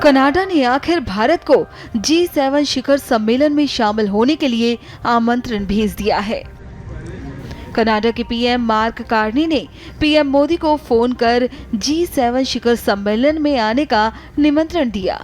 Canada ने आखिर भारत को G7 शिखर सम्मेलन में शामिल होने के लिए आमंत्रण भेज दिया है। कनाडा के पीएम मार्क कार्नी ने पीएम मोदी को फोन कर G7 शिखर सम्मेलन में आने का निमंत्रण दिया।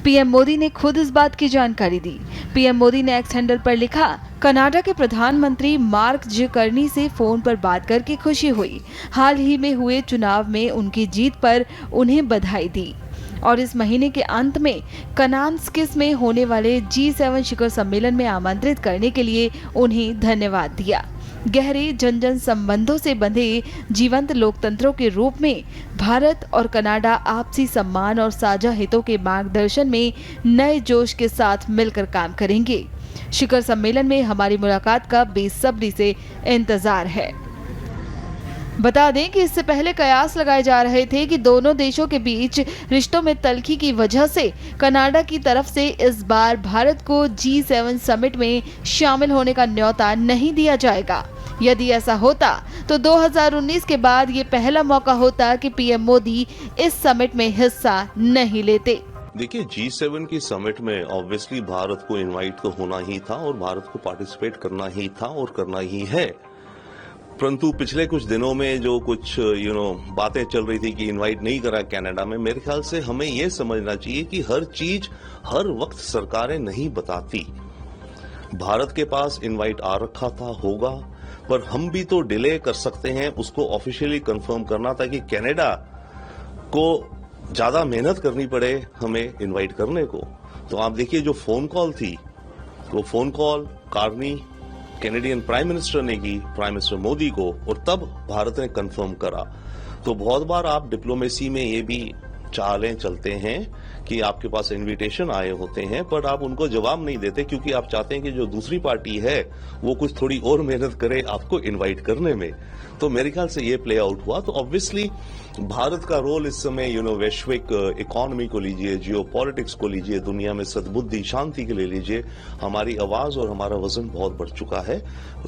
पीएम मोदी ने खुद इस बात की जानकारी दी। पीएम मोदी ने एक्स हैंडल पर लिखा, कनाडा के प्रधानमंत्री मार्क जी कार्नी से फोन पर बात करके खुशी हुई। हाल ही में हुए चुनाव में उनकी जीत पर उन्हें बधाई दी और इस महीने के अंत में कनान्स्किस में होने वाले G7 शिखर सम्मेलन में आमंत्रित करने के लिए उन्हें धन्यवाद दिया। गहरे जन जन संबंधों से बंधे जीवंत लोकतंत्रों के रूप में भारत और कनाडा आपसी सम्मान और साझा हितों के मार्गदर्शन में नए जोश के साथ मिलकर काम करेंगे। शिखर सम्मेलन में हमारी मुलाकात का बेसब्री से इंतजार है। बता दें कि इससे पहले कयास लगाए जा रहे थे कि दोनों देशों के बीच रिश्तों में तल्खी की वजह से कनाडा की तरफ से इस बार भारत को G7 समिट में शामिल होने का न्योता नहीं दिया जाएगा। यदि ऐसा होता तो 2019 के बाद ये पहला मौका होता कि पीएम मोदी इस समिट में हिस्सा नहीं लेते। देखिए, G7 की समिट में ऑब्वियसली भारत को इनवाइट तो होना ही था और भारत को पार्टिसिपेट करना ही था और करना ही है। परंतु पिछले कुछ दिनों में जो कुछ बातें चल रही थी कि इनवाइट नहीं करा कनाडा में, मेरे ख्याल से हमें यह समझना चाहिए कि हर चीज हर वक्त सरकारें नहीं बताती। भारत के पास इनवाइट आ रखा था, होगा, पर हम भी तो डिले कर सकते हैं उसको ऑफिशियली कंफर्म करना, ताकि कनाडा को ज्यादा मेहनत करनी पड़े हमें इनवाइट करने को। तो आप देखिए, जो फोन कॉल थी वो phone call Carney Canadian prime minister ने की प्राइम मिनिस्टर मोदी को, और तब भारत ने कंफर्म करा। तो बहुत बार आप डिप्लोमेसी में ये भी चालें चलते हैं कि आपके पास इनविटेशन आए होते हैं पर आप उनको जवाब नहीं देते, क्योंकि आप चाहते हैं कि जो दूसरी पार्टी है वो कुछ थोड़ी और मेहनत करे आपको इनवाइट करने में। तो मेरे ख्याल से ये प्ले आउट हुआ। तो ऑब्वियसली भारत का रोल इस समय वैश्विक इकोनॉमी को लीजिए, जियो पॉलिटिक्स को लीजिए, दुनिया में सद्बुद्धि शांति के लिए लीजिए, हमारी आवाज और हमारा वजन बहुत बढ़ चुका है।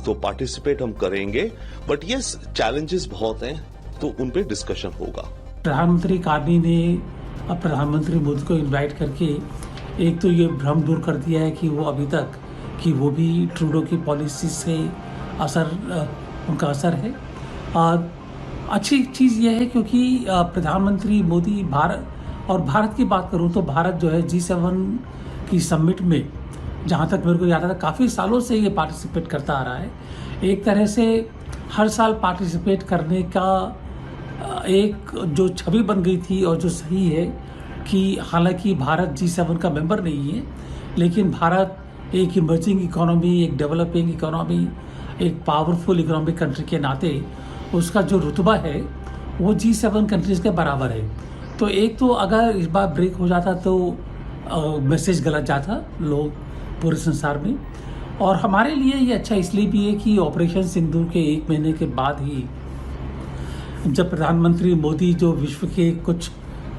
तो पार्टिसिपेट हम करेंगे, बट ये चैलेंजेस बहुत हैं, तो उन पे डिस्कशन होगा। प्रधानमंत्री कार्नी ने अब प्रधानमंत्री मोदी को इनवाइट करके एक तो ये भ्रम दूर कर दिया है कि वो अभी तक कि वो भी ट्रूडो की पॉलिसी से उनका असर है। अच्छी चीज़ ये है क्योंकि प्रधानमंत्री मोदी भारत की बात करूँ तो भारत जो है G7 की समिट में, जहाँ तक मेरे को याद आता, काफ़ी सालों से ये पार्टिसिपेट करता आ रहा है। एक तरह से हर साल पार्टिसिपेट करने का एक जो छवि बन गई थी और जो सही है कि हालांकि भारत G7 का मेंबर नहीं है, लेकिन भारत एक इमर्जिंग इकोनॉमी, एक डेवलपिंग इकोनॉमी, एक पावरफुल इकोनॉमिक कंट्री के नाते उसका जो रुतबा है वो G7 कंट्रीज़ के बराबर है। तो एक तो अगर इस बार ब्रेक हो जाता तो मैसेज गलत जाता लोग पूरे संसार में। और हमारे लिए ये अच्छा इसलिए भी है कि ऑपरेशन सिंदूर के 1 महीने के बाद ही जब प्रधानमंत्री मोदी जो विश्व के कुछ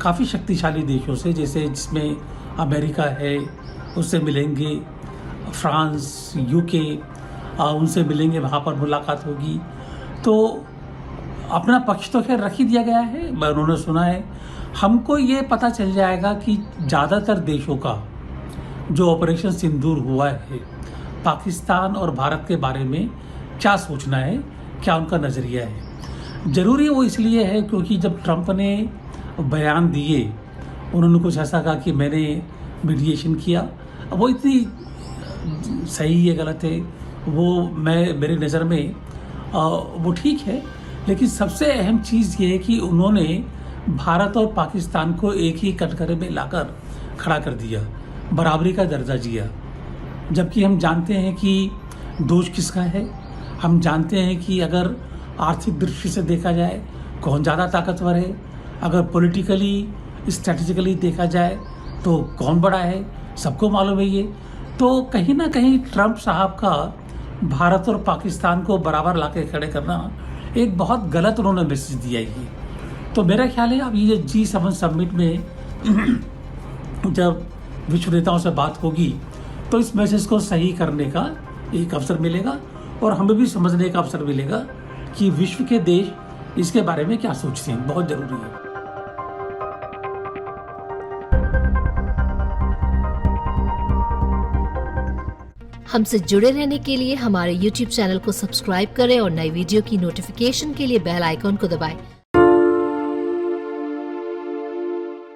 काफ़ी शक्तिशाली देशों से, जैसे जिसमें अमेरिका है, उससे मिलेंगे, फ्रांस, यूके, उनसे मिलेंगे, वहाँ पर मुलाकात होगी। तो अपना पक्ष तो खैर रख ही दिया गया है, उन्होंने सुना है। हमको ये पता चल जाएगा कि ज़्यादातर देशों का जो ऑपरेशन सिंदूर हुआ है, पाकिस्तान और भारत के बारे में क्या सोचना है, क्या उनका नज़रिया है। ज़रूरी वो इसलिए है क्योंकि जब ट्रंप ने बयान दिए, उन्होंने कुछ ऐसा कहा कि मैंने मीडिएशन किया। वो इतनी सही है गलत है वो मेरी नज़र में वो ठीक है, लेकिन सबसे अहम चीज़ ये है कि उन्होंने भारत और पाकिस्तान को एक ही कटघरे में लाकर खड़ा कर दिया, बराबरी का दर्जा दिया। जबकि हम जानते हैं कि दोष किसका है। हम जानते हैं कि अगर आर्थिक दृष्टि से देखा जाए कौन ज़्यादा ताकतवर है, अगर पॉलिटिकली स्ट्रेटेजिकली देखा जाए तो कौन बड़ा है, सबको मालूम है ये। तो कहीं ना कहीं ट्रंप साहब का भारत और पाकिस्तान को बराबर लाके खड़े करना एक बहुत गलत उन्होंने मैसेज दिया ये। तो मेरा ख्याल है अब ये G7 समिट में जब विश्व नेताओं से बात होगी तो इस मैसेज को सही करने का एक अवसर मिलेगा और हमें भी समझने का अवसर मिलेगा कि विश्व के देश इसके बारे में क्या सोचते हैं। बहुत जरूरी है। हमसे जुड़े रहने के लिए हमारे YouTube चैनल को सब्सक्राइब करें और नई वीडियो की नोटिफिकेशन के लिए बेल आइकॉन को दबाएं।